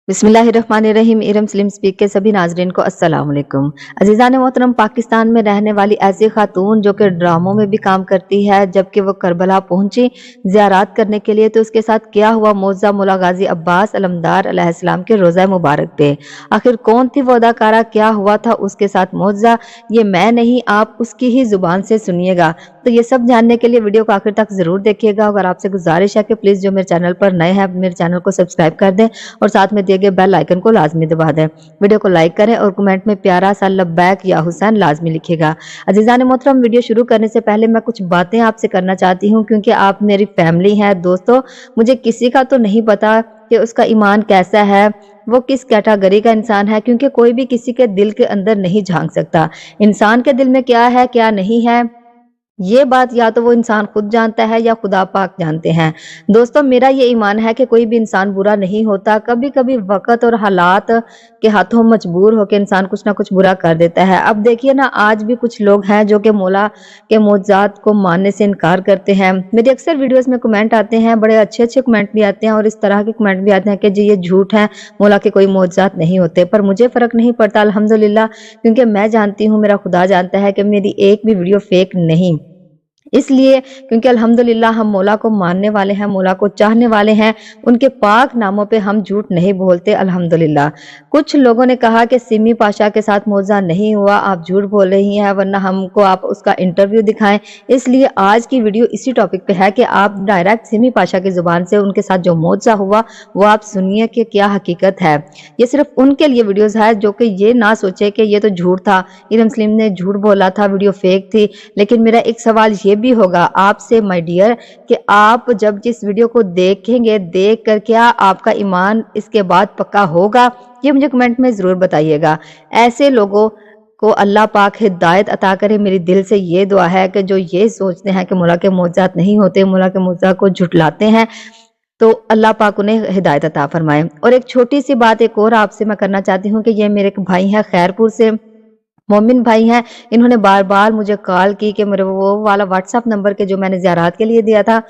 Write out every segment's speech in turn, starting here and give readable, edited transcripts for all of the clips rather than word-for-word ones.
बिस्मिल्लाहिर्रहमानिर्रहीम। Iram slim speak के सभी नाजरीन को अस्सलाम वालेकुम। अजीज़ान मोहतरम, पाकिस्तान में रहने वाली ऐसी खातून जो कि ड्रामों में भी काम करती है, जबकि वो करबला पहुंची ज़ियारत करने के लिए, तो उसके साथ क्या हुआ मौज़ा मौला गाजी अब्बास अलमदार अलैहिस्सलाम के रोज़ा मुबारक पे। आखिर कौन थी वो अदाकारा, क्या हुआ था उसके साथ मौज़ा, ये मैं नहीं आप उसकी ही जुबान से सुनिएगा। तो ये सब जानने के लिए वीडियो को आखिर तक जरूर देखिएगा। अगर आपसे गुजारिश है कि प्लीज जो मेरे चैनल पर नए हैं मेरे चैनल को सब्सक्राइब कर दें और साथ में दिए गए बेल आइकन को लाजमी दबा दें। वीडियो को लाइक करें और कमेंट में प्यारा सा लब्बैक या हुसैन लाजमी लिखिएगा। अजीज़ान मोहतरम, वीडियो शुरू करने से पहले मैं कुछ बातें आपसे करना चाहती हूँ, क्योंकि आप मेरी फैमिली हैं। दोस्तों, मुझे किसी का तो नहीं पता कि उसका ईमान कैसा है, वो किस कैटेगरी का इंसान है, क्योंकि कोई भी किसी के दिल के अंदर नहीं झांक सकता। इंसान के दिल में क्या है क्या नहीं है, ये बात या तो वो इंसान खुद जानता है या खुदा पाक जानते हैं। दोस्तों, मेरा ये ईमान है कि कोई भी इंसान बुरा नहीं होता। कभी कभी वक्त और हालात के हाथों मजबूर होकर इंसान कुछ ना कुछ बुरा कर देता है। अब देखिए ना, आज भी कुछ लोग हैं जो कि मौला के मौजूदात को मानने से इनकार करते हैं। मेरी अक्सर वीडियोस में कमेंट आते हैं, बड़े अच्छे अच्छे कमेंट भी आते हैं और इस तरह के कमेंट भी आते हैं कि जी ये झूठ है, मौला के कोई मौजूदात नहीं होते। पर मुझे फर्क नहीं पड़ता अल्हम्दुलिल्लाह, क्योंकि मैं जानती हूँ, मेरा खुदा जानता है कि मेरी एक भी वीडियो फेक नहीं। इसलिए क्योंकि अल्हम्दुलिल्लाह हम मौला को मानने वाले हैं, मौला को चाहने वाले हैं, उनके पाक नामों पे हम झूठ नहीं बोलते अल्हम्दुलिल्लाह। कुछ लोगों ने कहा कि सिमी पाशा के साथ मौजा नहीं हुआ, आप झूठ बोल रही हैं, वरना हमको आप उसका इंटरव्यू दिखाएं। इसलिए आज की वीडियो इसी टॉपिक पे है कि आप डायरेक्ट सिमी पाशा की जुबान से उनके साथ जो मौजा हुआ वो आप सुनिए कि क्या हकीकत है। ये सिर्फ उनके लिए वीडियोज है जो कि ये ना सोचे कि ये तो झूठ था, इरम स्लिम ने झूठ बोला था, वीडियो फेक थी। लेकिन मेरा एक सवाल ये भी होगा आपसे माय डियर, कि आप जब जिस वीडियो को देखेंगे, देख कर क्या आपका ईमान इसके बाद पक्का होगा, ये मुझे कमेंट में जरूर बताइएगा। ऐसे लोगों को अल्लाह पाक हिदायत अता करे। मेरी दिल से ये दुआ है कि जो ये सोचते हैं कि मौला के मौजूदात नहीं होते, मौला के मौजूदात को झुटलाते हैं, तो अल्लाह पाक उन्हें हिदायत अता फरमाए। और एक छोटी सी बात एक और आपसे मैं करना चाहती हूँ कि ये मेरे एक भाई हैं खैरपुर से, मोमिन भाई हैं। इन्होंने बार बार मुझे कॉल की कि मेरे वो वाला व्हाट्सएप नंबर के जो मैंने ज़ियारत के लिए दिया था,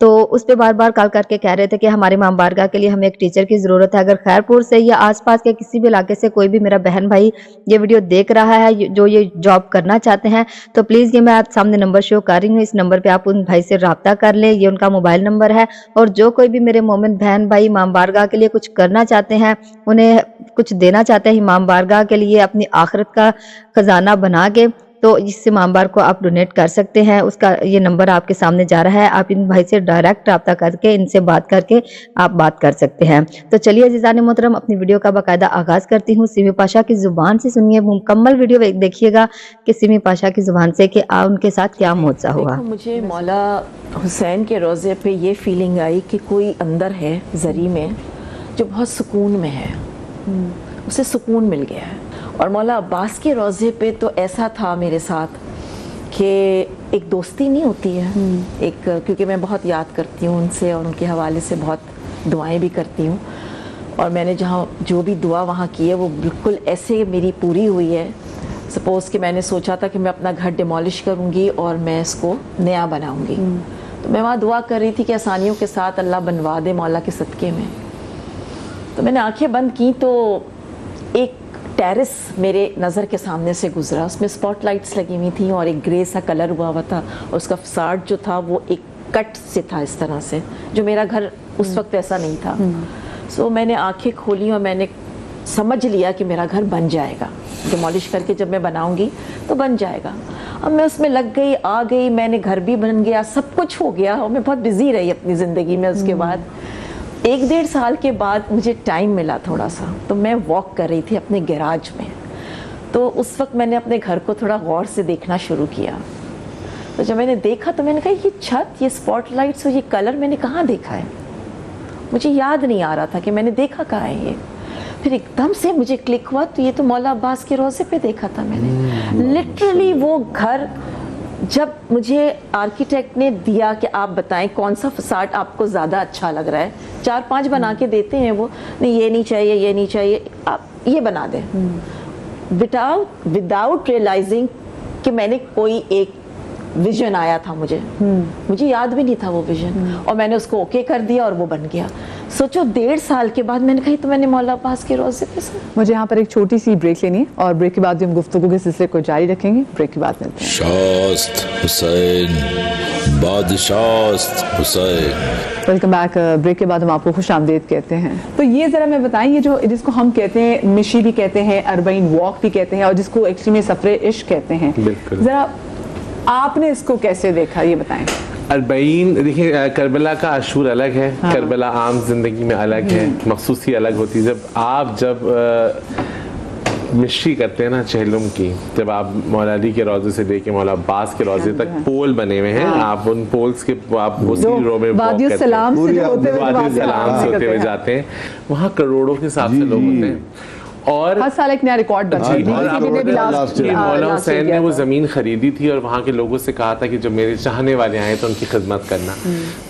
तो उस पे बार बार कॉल करके कह रहे थे कि हमारे इमाम बारगाह के लिए हमें एक टीचर की ज़रूरत है। अगर खैरपुर से या आसपास के किसी भी इलाके से कोई भी मेरा बहन भाई ये वीडियो देख रहा है जो ये जॉब करना चाहते हैं, तो प्लीज़ ये मैं आप सामने नंबर शो कर रही हूँ, इस नंबर पर आप उन भाई से रब्ता कर लें। ये उनका मोबाइल नंबर है। और जो कोई भी मेरे मोमिन बहन भाई इमाम बारगाह के लिए कुछ करना चाहते हैं, उन्हें कुछ देना चाहते हैं इमाम बारगाह के लिए अपनी आखिरत का खजाना बना के, तो इस इमाम बार को आप डोनेट कर सकते हैं। उसका ये नंबर आपके सामने जा रहा है, आप इन भाई से डायरेक्ट रब्ता करके इनसे बात करके आप बात कर सकते हैं। तो चलिए अज़ीज़ान मोहतरम, अपनी वीडियो का बाकायदा आगाज़ करती हूँ। सिमी पाशा की ज़ुबान से सुनिए, मुकम्मल वीडियो देखिएगा कि सिमी पाशा की ज़ुबान से कि उनके साथ क्या मौज़ा हुआ। मुझे मौला हुसैन के रोज़े पे ये फीलिंग आई कि कोई अंदर है ज़री में जो बहुत सुकून में है, उसे सुकून मिल गया है। और मौला अब्बास के रोज़े पे तो ऐसा था मेरे साथ कि एक दोस्ती नहीं होती है, एक, क्योंकि मैं बहुत याद करती हूँ उनसे और उनके हवाले से बहुत दुआएं भी करती हूँ। और मैंने जहाँ जो भी दुआ वहाँ की है वो बिल्कुल ऐसे मेरी पूरी हुई है। सपोज़ कि मैंने सोचा था कि मैं अपना घर डिमोलिश करूँगी और मैं इसको नया बनाऊँगी, तो मैं वहाँ दुआ कर रही थी कि आसानियों के साथ अल्लाह बनवा दे मौला के सदक़े में। तो मैंने आंखें बंद की तो एक टेरेस मेरे नज़र के सामने से गुजरा, उसमें स्पॉटलाइट्स लगी हुई थी और एक ग्रे सा कलर हुआ हुआ था, और उसका फसाड जो था वो एक कट से था इस तरह से, जो मेरा घर उस वक्त ऐसा नहीं था। सो मैंने आंखें खोली और मैंने समझ लिया कि मेरा घर बन जाएगा, डिमोलिश करके जब मैं बनाऊंगी तो बन जाएगा। अब मैं उसमें लग गई, आ गई, मैंने घर भी बन गया, सब कुछ हो गया और मैं बहुत बिजी रही अपनी ज़िंदगी में। उसके बाद 1-1.5 साल के बाद मुझे टाइम मिला थोड़ा सा, तो मैं वॉक कर रही थी अपने गैराज में। तो उस वक्त मैंने अपने घर को थोड़ा गौर से देखना शुरू किया। तो जब मैंने देखा तो मैंने कहा ये छत, ये स्पॉटलाइट्स और ये कलर मैंने कहाँ देखा है, मुझे याद नहीं आ रहा था कि मैंने देखा कहाँ है ये। फिर एकदम से मुझे क्लिक हुआ, तो ये तो मौला अब्बास के रोज़े पे देखा था मैंने। लिटरली वो घर जब मुझे आर्किटेक्ट ने दिया कि आप बताएं कौन सा फसाड आपको ज़्यादा अच्छा लग रहा है, 4-5 बना के देते हैं वो, नहीं ये नहीं चाहिए, ये नहीं चाहिए, आप ये बना दें, विदाउट रियलाइजिंग कि मैंने कोई एक विजन आया था मुझे याद भी नहीं था वो विजन, और मैंने उसको ओके कर दिया और वो बन गया। सोचो 1.5 साल के बाद मैंने कही तो मैंने मौला अब्बास के रोजे पे सुना। मुझे यहाँ पर एक छोटी सी ब्रेक लेनी है और ब्रेक के बाद भी हम गुफ्तगू के सिलसिले को जारी रखेंगे। ब्रेक के बाद मिलते हैं। शास्त हुसैन, बादशास्त हुसैन। Welcome back. ब्रेक के बाद हम आपको खुश आमदेद कहते हैं। तो ये ज़रा मैं बताएं, ये जो जिसको हम कहते हैं मिशी भी कहते हैं, अरबईन वॉक भी कहते हैं और जिसको एक्चुअली में सफरे इश्क कहते हैं, ज़रा आपने इसको कैसे देखा ये बताएं। अरबईन देखिए, करबला का अशूर अलग है। हाँ। करबला आम जिंदगी में अलग है, मखसूसी अलग होती है। जब मिश्री करते हैं ना चहलुम की, जब आप मौला अली के रोजे से लेके मौला अब्बास के रोजे तक पोल बने हुए हैं, आप उन पोल्स के आप उसी रो में वादियुस सलाम से होते हुए जाते हैं, वहाँ करोड़ों के हिसाब से लोग होते हैं और हर साल एक नया रिकॉर्ड बनता है। मौला हुसैन ने वो जमीन खरीदी थी और वहाँ के लोगों से कहा था कि जो मेरे चाहने वाले आए तो उनकी खिदमत करना।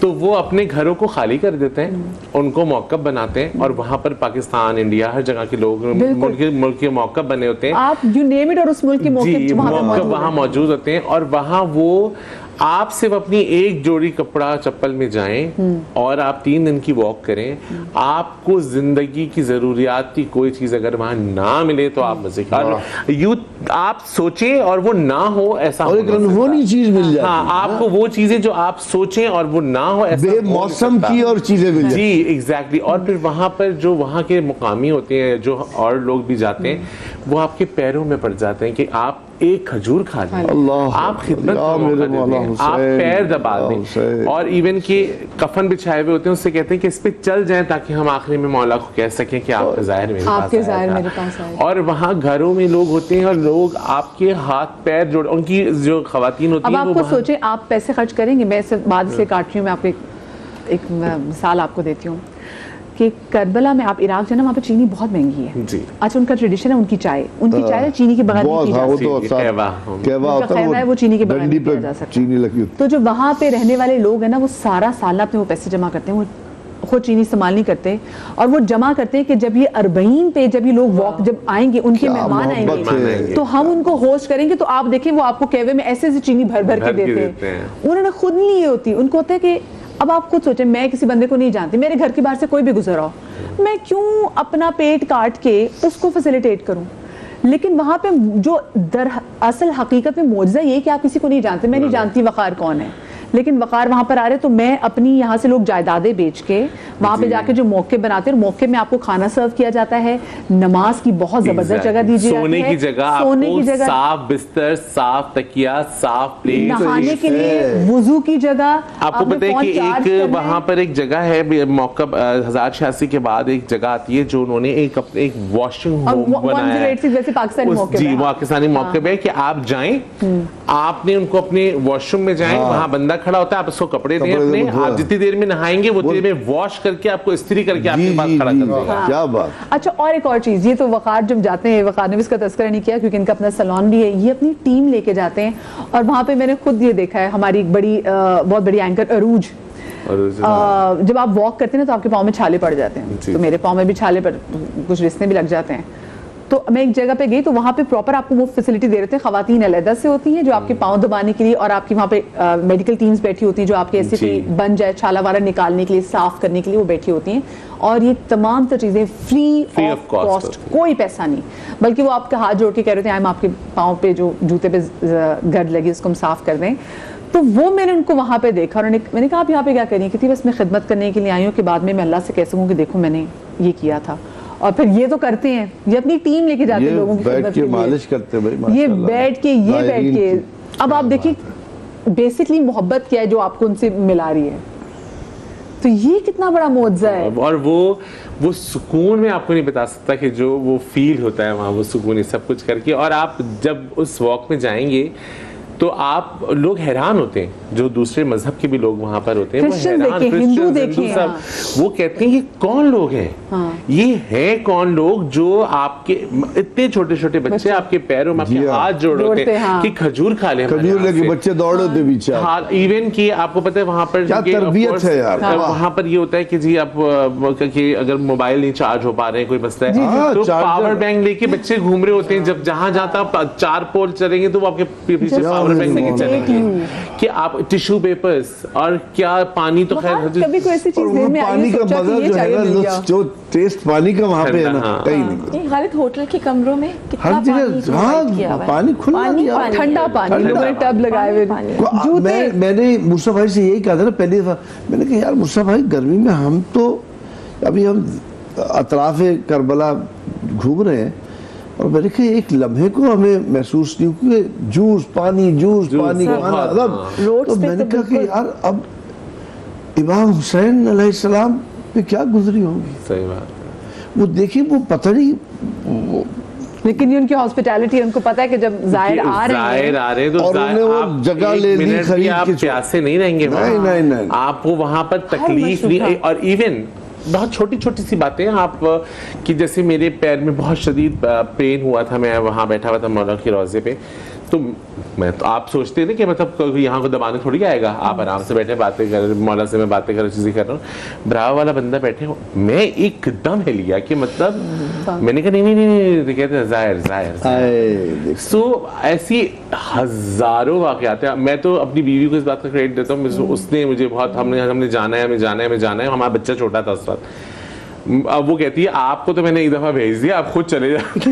तो वो अपने घरों को खाली कर देते हैं, उनको मौकब बनाते हैं और वहाँ पर पाकिस्तान, इंडिया, हर जगह के लोग मुल्क के मौकब बने होते हैं। आप यू नेम इट और उस मुल्क के मौकब वहाँ मौजूद होते हैं और वहाँ वो आप सिर्फ अपनी एक जोड़ी कपड़ा चप्पल में जाएं और आप 3 दिन की वॉक करें, आपको जिंदगी की जरूरियात की कोई चीज अगर वहां ना मिले तो आप मजे कर आप सोचें और वो ना हो ऐसा और एक अनहोनी चीज मिल जाए। हाँ, आपको वो चीजें जो आप सोचें और वो ना हो ऐसा मौसम की और चीजें मिल जाए। जी एग्जैक्टली। और फिर वहां पर जो वहां के मुकामी होते हैं, जो और लोग भी जाते हैं, वो आपके पैरों में पड़ जाते हैं कि आप एक खजूर खा लें, आप खिदमत का मौका देते हैं, आप पैर दबा दें और इवन के कफन बिछाए हुए होते हैं, उससे कहते हैं कि इस पे चल जाएं ताकि हम आखिरी में मौला को कह सकें कि आपका ज़ाहिर मेरे पास आया। और वहाँ घरों में लोग होते हैं और लोग आपके हाथ पैर जोड़, उनकी जो खवातीन होती हैं। अब आपको सोचें, आप पैसे खर्च करेंगे, मैं बाद से काट रही हूँ, मैं आपको एक मिसाल आपको देती हूँ कि करबला में आप इराक जाना, वहाँ पे चीनी बहुत महंगी है जी। अच्छा, उनका ट्रेडिशन है, उनकी चाय चीनी के बगैर नहीं की जा सकती, वो चीनी के बगैर नहीं किया जा सकता। तो जो वहाँ पे रहने वाले लोग हैं ना, वो सारा साल अपने वो पैसे जमा करते हैं, वो खुद चीनी इस्तेमाल नहीं करते और वो जमा करते हैं कि जब ये अरबईन पे जब ये लोग वॉक जब आएंगे, उनके मेहमान आएंगे तो हम उनको होस्ट करेंगे, तो आप देखें वो आपको कहवे में ऐसे ऐसे चीनी भर भर के देते हैं। उन्होंने खुद नहीं ली होती, उनको होता है कि अब आप खुद सोचें, मैं किसी बंदे को नहीं जानती, मेरे घर के बाहर से कोई भी गुजर आओ, मैं क्यों अपना पेट काट के उसको फैसिलिटेट करूं। लेकिन वहां पे जो असल हकीकत में मौजज़ा ये कि आप किसी को नहीं जानते, मैं नहीं जानती वक़ार कौन है, लेकिन वक़ार वहाँ पर आ रहे, तो मैं अपनी यहाँ से लोग जायदादें बेच के वहाँ पे जाके जो मौके बनाते हैं, मौके में आपको खाना सर्व किया जाता है, नमाज की बहुत जबरदस्त जगह दी जाती है, सोने की जगह, साफ बिस्तर, साफ तकिया, साफ प्लेट, नहाने के लिए वुजू की जगह। आपको पता है कि एक वहाँ पर एक जगह है, मौकब 1086 के बाद एक जगह आती है जो उन्होंने एक वॉशिंग होम बनाया है, पाकिस्तानी पाकिस्तानी मौके पे कि आप जाएं, आपने उनको अपने वॉशरूम में जाएं, वहाँ बंदा खड़ा होता है, आप उसको कपड़े दें अपने, आप जितनी देर में नहाएंगे वो देर में वॉश करके आपको इस्त्री करके आपके पास खड़ा कर देगा। क्या बात। अच्छा, और एक और चीज, ये तो वक़ार जब जाते हैं, वक़ार ने भी इसका तज़किरा नहीं किया क्योंकि इनका अपना सैलून भी है, ये अपनी टीम लेके जाते हैं और वहाँ पे मैंने खुद ये देखा है, हमारी बहुत बड़ी एंकर अरूज, जब आप वॉक करते हैं ना तो आपके पाँव में छाले पड़ जाते हैं, तो मेरे पाँव में भी छाले पड़, कुछ रिश्ते भी लग जाते हैं। तो मैं एक जगह पे गई तो वहाँ पे प्रॉपर आपको वो फैसिलिटी दे रहे थे, खवातीन अलग से होती हैं जो आपके पाँव दबाने के लिए, और आपकी वहाँ पे मेडिकल टीम्स बैठी होती हैं जो आपके ऐसे कोई बन जाए छाला वाला निकालने के लिए, साफ करने के लिए वो बैठी होती हैं, और ये तमाम तो चीज़ें फ्री ऑफ कॉस्ट, कोई पैसा नहीं, बल्कि वो आपके हाथ जोड़ के कह रहे थे हम आपके पाँव पे जो जूते पे गर्द लगी उसको हम साफ कर दें। तो वो मैंने उनको वहाँ पे देखा और मैंने कहा आप यहाँ पे क्या करिए, कि बस मैं खिदमत करने के लिए आई हूँ कि बाद में मैं अल्लाह से कह सकूँ कि देखो मैंने ये किया था। और फिर ये तो करते हैं, ये अपनी टीम लेके जाते हैं लोगों की खिदमत के लिए, मालिश करते हैं भाई, ये बैठ के अब आप देखिए बेसिकली मोहब्बत क्या है जो आपको उनसे मिला रही है, तो ये कितना बड़ा मुआवजा है। और वो सुकून में आपको नहीं बता सकता कि जो वो फील होता है वहाँ, वो सुकून ये सब कुछ करके। और आप जब उस वॉक में जाएंगे तो आप लोग हैरान होते हैं, जो दूसरे मजहब के भी लोग वहाँ पर होते हैं वो हैरान, हिंदू देखिए सब वो कहते हैं ये कौन लोग हैं, ये है कौन लोग जो आपके इतने छोटे छोटे बच्चे आपके पैरों में अपने हाथ जोड़ते हैं कि खजूर खा ले, खजूर लेके बच्चे दौड़ते पीछे। हाँ, इवन कि आपको पता है वहाँ पर क्या तरबियत है यार, वहाँ पर ये होता है कि जी आप अगर मोबाइल नहीं चार्ज हो पा रहे हैं, कोई मसला है, तो पावर बैंक लेके बच्चे घूम रहे होते हैं, जब जहाँ जाता 4 पोल चलेंगे तो वो आपके पीछे परफेक्ट नहीं चलेंगे कि आप टिश्यू पेपर्स और क्या पानी तो खैर कभी कोई ऐसी चीज और देर में आई पानी है, का सोचा मजा कि ये जो है चाहिए ना, मिल गया। लुत्फ जो टेस्ट पानी का वहाँ पे है ना, हाँ। कहीं नहीं। खालिद होटल के कमरों में कितना हर पानी जगह provide किया हुआ है? पानी खुला दिया। पानी ठंडा है। पानी, लोगों ने टब लगाए हुए पानी। जूते। मैंने मूसा भाई से यही कहा था ना पहली दफा, मैंने कहा यार मूसा भाई गर्मी में हम तो अभी हम अतराफ करबला घूम रहे हैं और मैंने कहा एक लम्हे को हमें महसूस नहीं हुआ कि जूस पानी खाना तो मैंने कहा कि यार अब इमाम हुसैन अलैहिस्सलाम पे क्या गुजरी होगी। सही बात है। वो देखिए वो पता नहीं लेकिन ये उनकी हॉस्पिटैलिटी, उनको पता है कि जब जाहिर आ रहे हैं तो और उन्होंने वो जगह ले ली खरीद आप के। प्यासे नहीं रहेंगे नहीं। आपको वहां पर तकलीफ नहीं, और इवन बहुत छोटी छोटी सी बातें आप कि जैसे मेरे पैर में बहुत शदीद पेन हुआ था, मैं वहां बैठा हुआ था मौला के रोजे पे, तो मैं तो आप सोचते हैं ना कि मतलब यहाँ को दबाने थोड़ी आएगा, आप आराम से बैठे बातें कर, मौला से मैं बातें कर चीजें कर रहा हूँ, ब्रावा वाला बंदा बैठे हो, मैं एकदम हिल गया कि मतलब मैंने कहा नहीं कहते जाहिर। सो ऐसी हजारों वाकयात हैं। मैं तो अपनी बीवी को इस बात का क्रेडिट देता हूँ, उसने मुझे बहुत हमने जाना है, हमारा बच्चा छोटा था उस वक्त, अब वो कहती है आपको तो मैंने एक दफा भेज दिया, आप खुद चले जाते।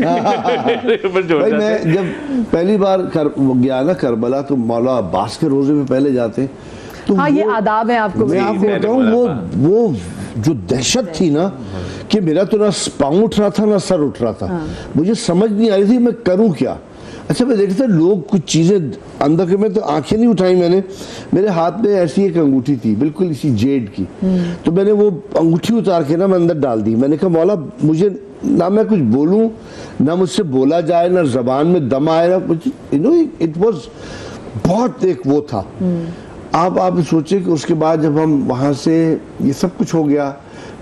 भाई मैं जब पहली बार गया ना करबला तो मौला अब्बास के रोजे में पहले जाते तो हाँ ये आदाब है आपको। मैं आपको बताऊं वो जो दहशत थी ना कि मेरा तो ना पाँव उठ रहा था ना सर उठ रहा था, मुझे समझ नहीं आ रही थी मैं करूं क्या। अच्छा मैं देखता लोग कुछ चीजें अंदर के, मैं तो आंखें नहीं उठाई मैंने, मेरे हाथ में ऐसी एक अंगूठी थी बिल्कुल इसी जेड की, तो मैंने वो अंगूठी उतार के ना मैं अंदर डाल दी। मैंने कहा मौला मुझे ना मैं कुछ बोलूं ना मुझसे बोला जाए, ना जबान में दम आए, ना कुछ, यू नो इट वाज बहुत एक वो था। आप सोचे कि उसके बाद जब हम वहाँ से ये सब कुछ हो गया,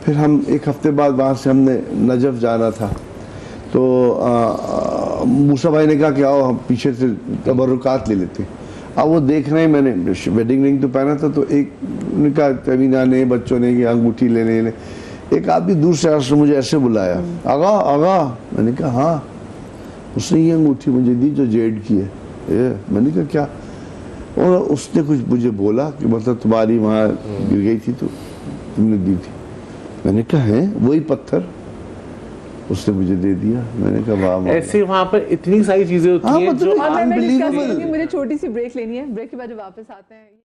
फिर हम एक हफ्ते बाद वहाँ से हमने नजफ जाना था, तो मूसा भाई ने कहा कि आओ हम पीछे से तबरुकात ले लेते। अब वो देख रहे हैं, मैंने वेडिंग रिंग तो पहना था, तो एक उनका तमीना ने बच्चों ने कि अंगूठी लेने, एक आदमी दूर से मुझे ऐसे बुलाया, आगा। मैंने कहा हाँ, उसने ये अंगूठी मुझे दी जो जेड की है। मैंने कहा क्या, और उसने कुछ मुझे बोला कि मतलब तुम्हारी वहाँ गिर गई थी तो तुमने दी थी। मैंने कहा है वही पत्थर, उसने मुझे दे दिया। मैंने कहा वाह। ऐसे वहाँ पर इतनी सारी चीजें होती हैं जो मुझे छोटी सी ब्रेक लेनी है, ब्रेक के बाद जब वापस आते हैं